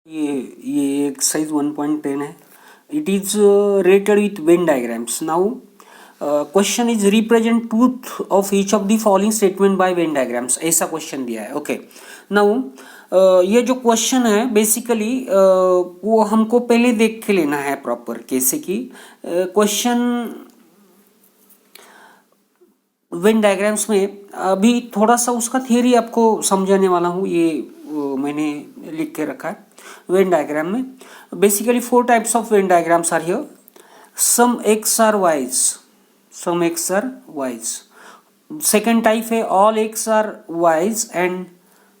ये एक्सरसाइज 1.10 है. It is rated with when diagrams. Now question is represent truth of each of the following statement by Venn diagrams. ऐसा question दिया है. Okay, now ये जो question है basically वो हमको पहले देख के लेना है प्रॉपर. कैसे कि क्वेश्चन वेन डायग्राम्स में अभी थोड़ा सा उसका थियरी आपको समझाने वाला हूँ. ये मैंने लिख के रखा है. वेन डायग्राम में basically 4 types of Venn diagrams are here. Some x are y's, some x are y's. Second type है all x are y's. And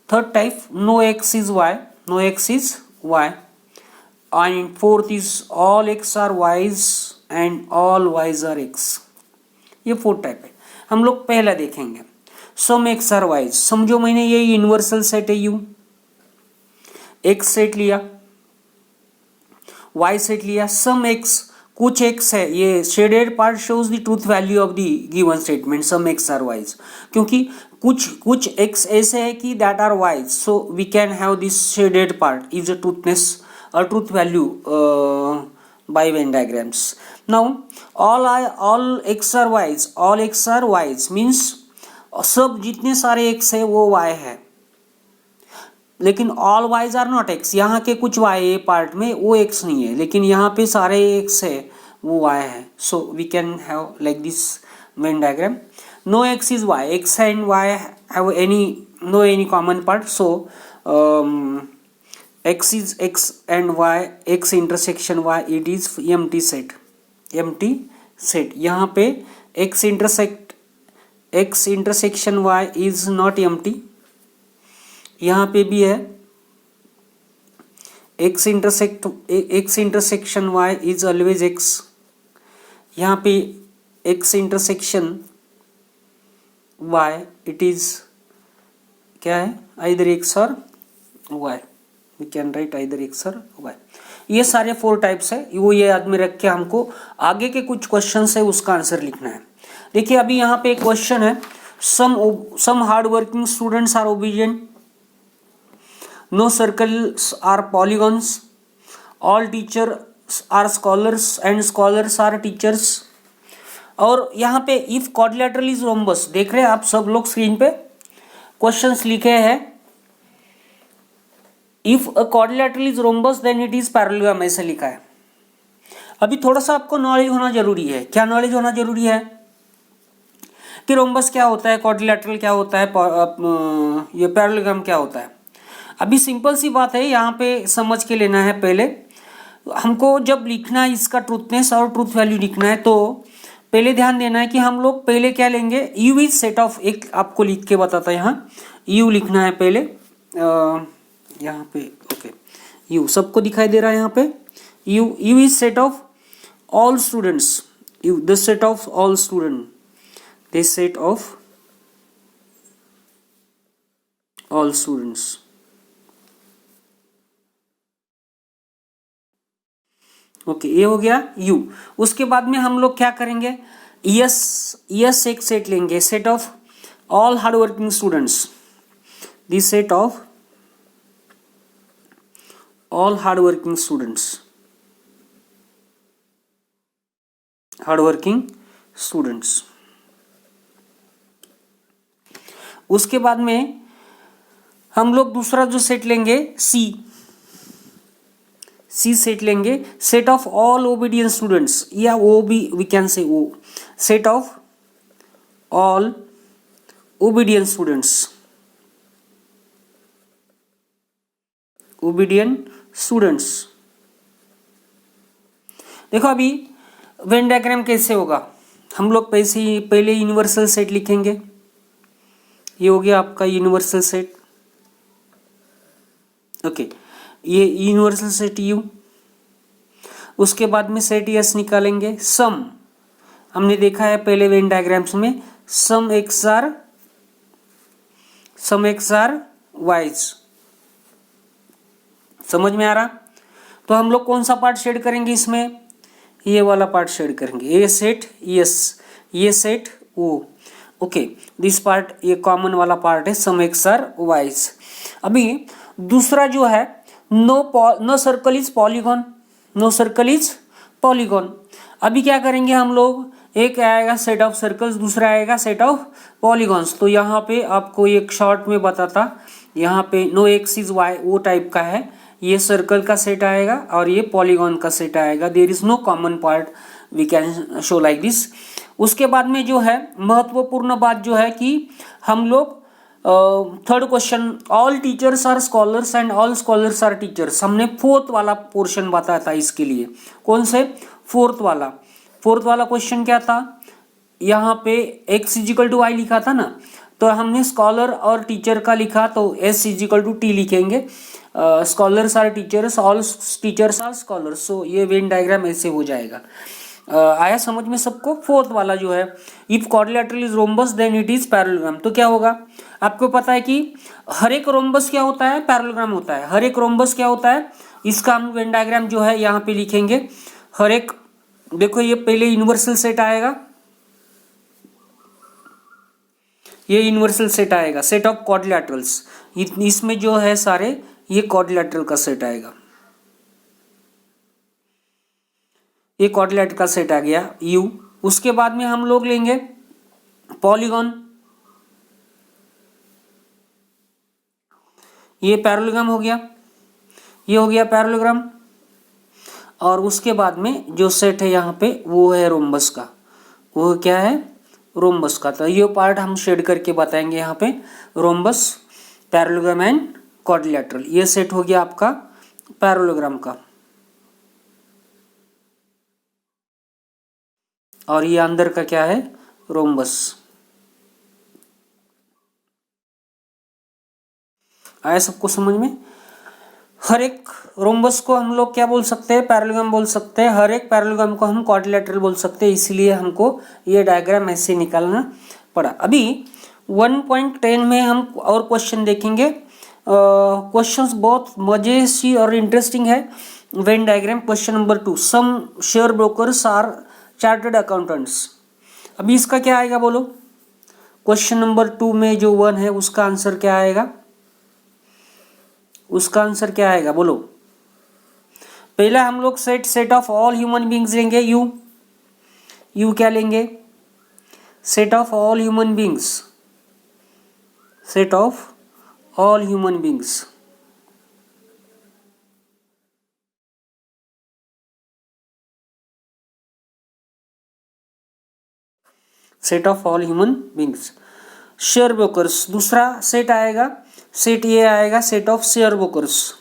third type no x is y, no x is y. And fourth is all x are y's and all y's are x. ये 4 type है. हम लोग पहला देखेंगे सम x are wise. समझो मैंने ये universal set है यू. एक्स सेट लिया, वाई सेट लिया, सम एक्स कुछ एक्स है. ये shaded part shows the truth value of the given statement some x are y's. क्योंकि कुछ एक्स ऐसे है कि that are y's, so we can have this shaded part is a truthness और truth value by Venn diagrams. Now all x are wise, all x are wise means सब जितने सारे x है वो y है. लेकिन all y's are not x. यहाँ के कुछ y पार्ट में वो x नहीं है, लेकिन यहाँ पे सारे x है वो y है. so we can have like this Venn diagram. no x is y, x and y have any common part. so x is x and y, x intersection y, it is empty set. empty set. यहाँ पे x intersection y is not empty. यहाँ पे भी है x intersection y is always x. यहाँ पे x intersection y it is क्या है, either x or y. we can write either x or y. ये सारे 4 टाइप्स है. वो ये याद में रख के हमको आगे के कुछ क्वेश्चन है उसका आंसर लिखना है. देखिए अभी यहाँ पे एक क्वेश्चन है. Some hard working students are obedient, no circles are polygons, all teachers are scholars and scholars are teachers. और यहाँ पे इफ क्वाड्रिलेटरल इज रोम्बस, देख रहे हैं आप सब लोग स्क्रीन पे क्वेश्चंस लिखे हैं. If a quadrilateral is rhombus then it is parallelogram, ऐसा लिखा है. अभी थोड़ा सा आपको नॉलेज होना जरूरी है. क्या नॉलेज होना जरूरी है कि रोम्बस क्या होता है, क्वाड्रिलेटरल क्या होता है, ये पैरेललोग्राम क्या होता है. अभी सिंपल सी बात है, यहाँ पे समझ के लेना है. पहले हमको जब लिखना है इसका ट्रूथनेस और ट्रूथ वैल्यू लिखना है तो पहले ध्यान देना है कि हम लोग पहले क्या लेंगे. यू इज सेट ऑफ, एक आपको लिख के बताता है. यहाँ यू लिखना है पहले. यहाँ पे ओके यू सबको दिखाई दे रहा है. यहाँ पे you is set of all students. You the set of all student, this set of all students. Okay ये हो गया यू. उसके बाद में हम लोग क्या करेंगे, यस एक सेट लेंगे, set of all hard working students. This set of all hardworking students, hardworking students. उसके बाद में हम लोग दूसरा जो सेट लेंगे सी सेट लेंगे, set of all obedient students, या वो भी वी कैन से वो set of all obedient students, obedient students. देखो अभी वेन डायग्राम कैसे होगा, हम लोग पहले यूनिवर्सल सेट लिखेंगे. ये हो गया आपका यूनिवर्सल सेट. ओके ये यूनिवर्सल सेट यू. उसके बाद में सेट यस निकालेंगे. सम हमने देखा है पहले वेन डायग्राम्स में, सम एक्स आर वाइज. समझ में आ रहा. तो हम लोग कौन सा पार्ट शेड करेंगे इसमें, ये वाला पार्ट शेड करेंगे. ये सेट यस, ये set O. Okay this part ये कॉमन वाला पार्ट है, सम एक्स आर वाइज. अभी दूसरा जो है no circle is polygon, no circle is polygon. अभी क्या करेंगे हम लोग, एक आएगा सेट ऑफ सर्कल्स, दूसरा आएगा सेट ऑफ पॉलीगॉन्स। तो यहाँ पे आपको एक शॉर्ट में बताता, यहाँ पे नो एक्स इज वाई वो टाइप का है, ये सर्कल का सेट आएगा और ये पॉलीगॉन का सेट आएगा। There is no common part, we can show like this. उसके बाद में जो है महत्वपूर्ण बात जो है कि हम लोग third question, all teachers are scholars and all scholars are teachers, हमने फोर्थ वाला पोर्शन बताया था इसके लिए। कौन से? फोर्थ वाला क्वेश्चन क्या था, यहाँ पे x इजिकल टू वाई लिखा था ना, तो हमने स्कॉलर और टीचर का लिखा तो s इजिकल टू टी लिखेंगे। Scholars are teachers, all teachers are scholars. So ये वेन डायग्राम ऐसे हो जाएगा। आया समझ में सबको? फोर्थ वाला जो है, if quadrilateral is rhombus then it is parallelogram. तो क्या होगा, आपको पता है कि हर एक रोम्बस क्या होता है, पैरेललोग्राम होता है। हर एक रोम्बस क्या होता है, इसका हम वेन डायग्राम जो है यहाँ पे लिखेंगे। हर एक, देखो ये पहले यूनिवर्सल सेट आएगा, ये यूनिवर्सल सेट आएगा, सेट ऑफ क्वाड्रिलेटरल्स। इसमें जो है सारे ये क्वाड्रिलेटरल का सेट आएगा, ये क्वाड्रिलेटरल का सेट आ गया U। उसके बाद में हम लोग लेंगे पॉलीगॉन, ये पैरेललोग्राम हो गया, ये हो गया पैरेललोग्राम। और उसके बाद में जो सेट है यहाँ पे वो है रोम्बस का, वो क्या है, रोम्बस का। तो ये पार्ट हम शेड करके बताएंगे यहाँ पे, रोम्बस, पैरेललोग्राम एंड क्वाड्रिलेटरल। ये सेट हो गया आपका पैरेललोग्राम का, और ये अंदर का क्या है, रोम्बस। आया सबको समझ में? हर एक रोम्बस को हम लोग क्या बोल सकते हैं, पैरेललोग्राम बोल सकते हैं। हर एक पैरेललोग्राम को हम क्वाड्रिलेटरल बोल सकते हैं, इसलिए हमको ये डायग्राम ऐसे निकालना पड़ा। अभी 1.10 में हम और क्वेश्चन देखेंगे। क्वेश्चंस बहुत मजेशी और इंटरेस्टिंग है। Venn diagram question number 2, some share brokers are chartered accountants. अभी इसका क्या आएगा बोलो, क्वेश्चन नंबर 2 में जो 1 है उसका आंसर क्या आएगा, उसका आंसर क्या आएगा बोलो। पहला हम लोग set of all human beings लेंगे, यू क्या लेंगे, set of all human beings, set of all human beings. Set of all human beings. Share brokers दूसरा सेट आएगा, सेट ये आएगा set of share brokers,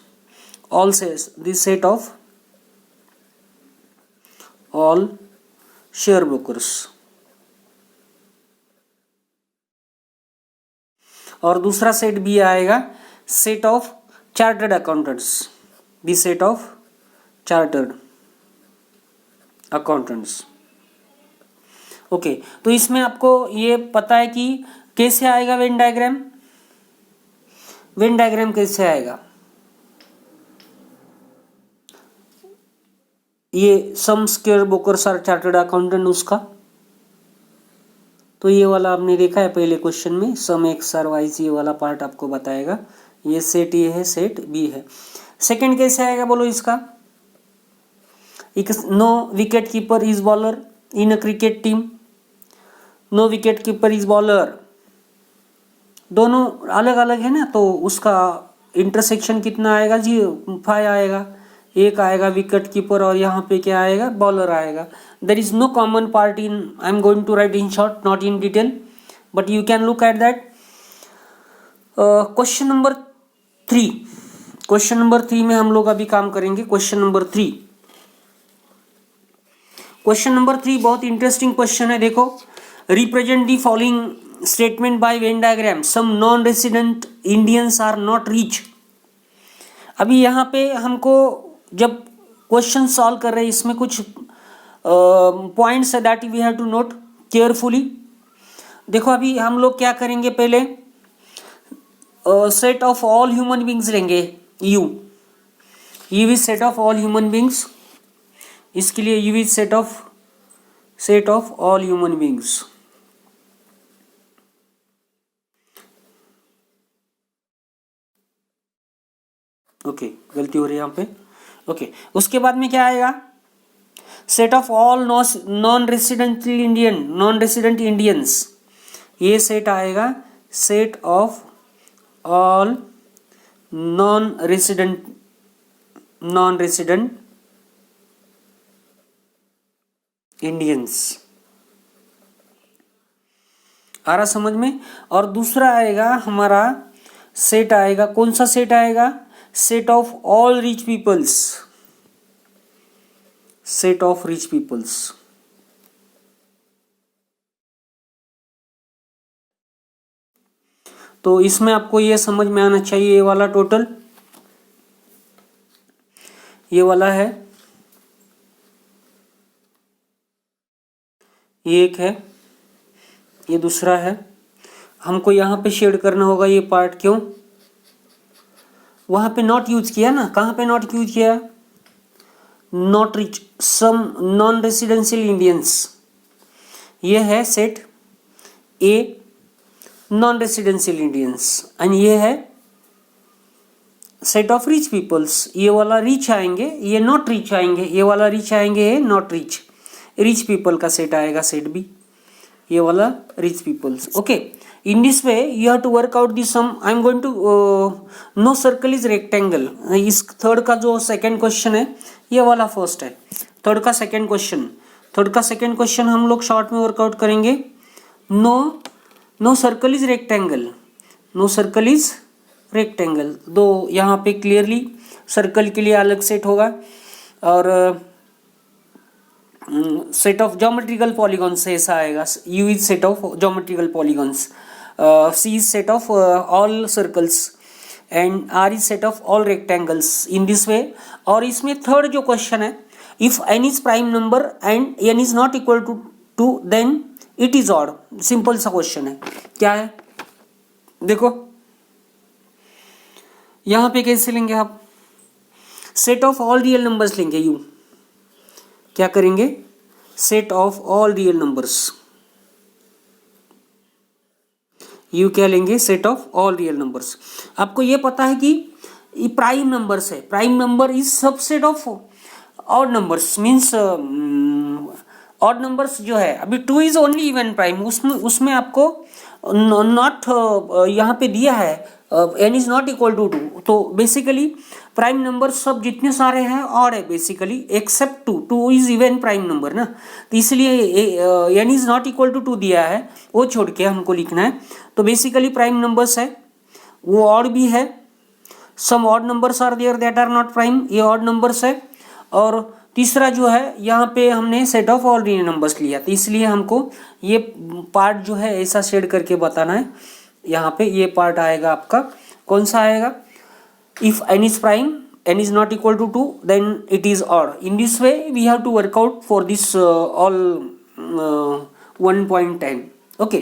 all this set of all share brokers. और दूसरा set भी आएगा set of chartered accountants, the set of chartered accountants. Okay, तो इसमें आपको ये पता है कि कैसे आएगा वेन डायग्राम, वेन डायग्राम कैसे आएगा। ये some share brokers are chartered accountant उसका, तो ये वाला आपने देखा है पहले क्वेश्चन में, सम एक्स आर वाई, ये वाला पार्ट आपको बताएगा। ये सेट ए है, सेट बी है। सेकंड कैसे आएगा बोलो इसका, no wicket keeper is bowler in a cricket team, no wicket keeper is bowler, दोनों अलग अलग है ना, तो उसका इंटरसेक्शन कितना आएगा जी, 5 आएगा। एक आएगा विकेट कीपर और यहाँ पे क्या आएगा, बॉलर आएगा। There is no common part in, I am going to write in short, not in detail, but you can look at that. Question number 3, question number 3 में हम लोग अभी काम करेंगे। क्वेश्चन नंबर 3, क्वेश्चन नंबर 3 बहुत interesting question है। देखो, represent the following statement by Venn diagram, some non resident Indians are not rich. अभी यहाँ पे हमको जब क्वेश्चन सॉल्व कर रहे हैं, इसमें कुछ पॉइंट्स है that we have to note carefully. देखो अभी हम लोग क्या करेंगे, पहले set of all human beings लेंगे, U is set of all human beings. इसके लिए U is set of all human beings. Okay गलती हो रही है यहाँ पे। ओके, उसके बाद में क्या आएगा, set of all non resident Indians, ये सेट आएगा set of all non resident Indians. आ रहा समझ में। और दूसरा आएगा हमारा सेट आएगा, कौन सा सेट आएगा, set of all rich peoples, set of rich peoples. तो इसमें आपको ये समझ में आना चाहिए, ये वाला टोटल, ये वाला है, ये एक है, ये दूसरा है। हमको यहाँ पे शेड करना होगा ये पार्ट, क्यों, वहां पे नॉट यूज किया ना, कहाँ पे नॉट यूज किया, not rich some non residential Indians, ये है set A non residential Indians, and ये है सेट ऑफ रिच पीपल्स, ये वाला रिच आएंगे, ये नॉट रिच आएंगे, ये वाला रिच आएंगे, ये नॉट रिच, रिच पीपल का सेट आएगा सेट बी, ये वाला rich peoples. Okay, in this way you have to work out this sum. I am going to, no circle is rectangle, इस थर्ड का जो सेकंड क्वेश्चन है ये वाला फर्स्ट है, थर्ड का सेकंड क्वेश्चन हम लोग शॉर्ट में वर्कआउट करेंगे। No circle is rectangle, no circle is rectangle, दो यहाँ पे क्लियरली सर्कल के लिए अलग सेट होगा, और सेट ऑफ ज्योमेट्रिकल पॉलीगॉन्स से ऐसा आएगा, U is set of geometrical polygons, C is set of all circles, and R is set of all rectangles, in this way. और इसमें थर्ड जो क्वेश्चन है, if n is prime number and n is not equal to then it is odd, simple सा question है। क्या है देखो, यहां पे कैसे लेंगे आप, set of all real numbers लेंगे, यू क्या करेंगे, set of all real numbers, you क्या लेंगे, set of all real numbers. आपको ये पता है कि ये प्राइम नंबर्स है, prime number is subset of odd numbers, means odd numbers जो है, अभी 2 इज ओनली इवन प्राइम, उसमें आपको नॉट यहाँ पे दिया है n is not equal to 2, तो बेसिकली प्राइम नंबर सब जितने सारे हैं ऑड है basically, except 2 is even prime number ना, तो इसलिए n is not equal to 2 दिया है, वो छोड़ के हमको लिखना है। तो बेसिकली प्राइम नंबर्स है, वो ऑड भी है, some odd numbers are there that are not prime, ये ऑड नंबर्स है। और तीसरा जो है, यहाँ पे हमने set of all real numbers लिया, तो इसलिए हमको ये पार्ट जो है ऐसा शेड करके बताना है। यहाँ पे ये पार्ट आएगा आपका, कौन सा आएगा, if n is prime, n is not equal to 2 then it is odd. In this way we have to work out for this all 1.10। Okay.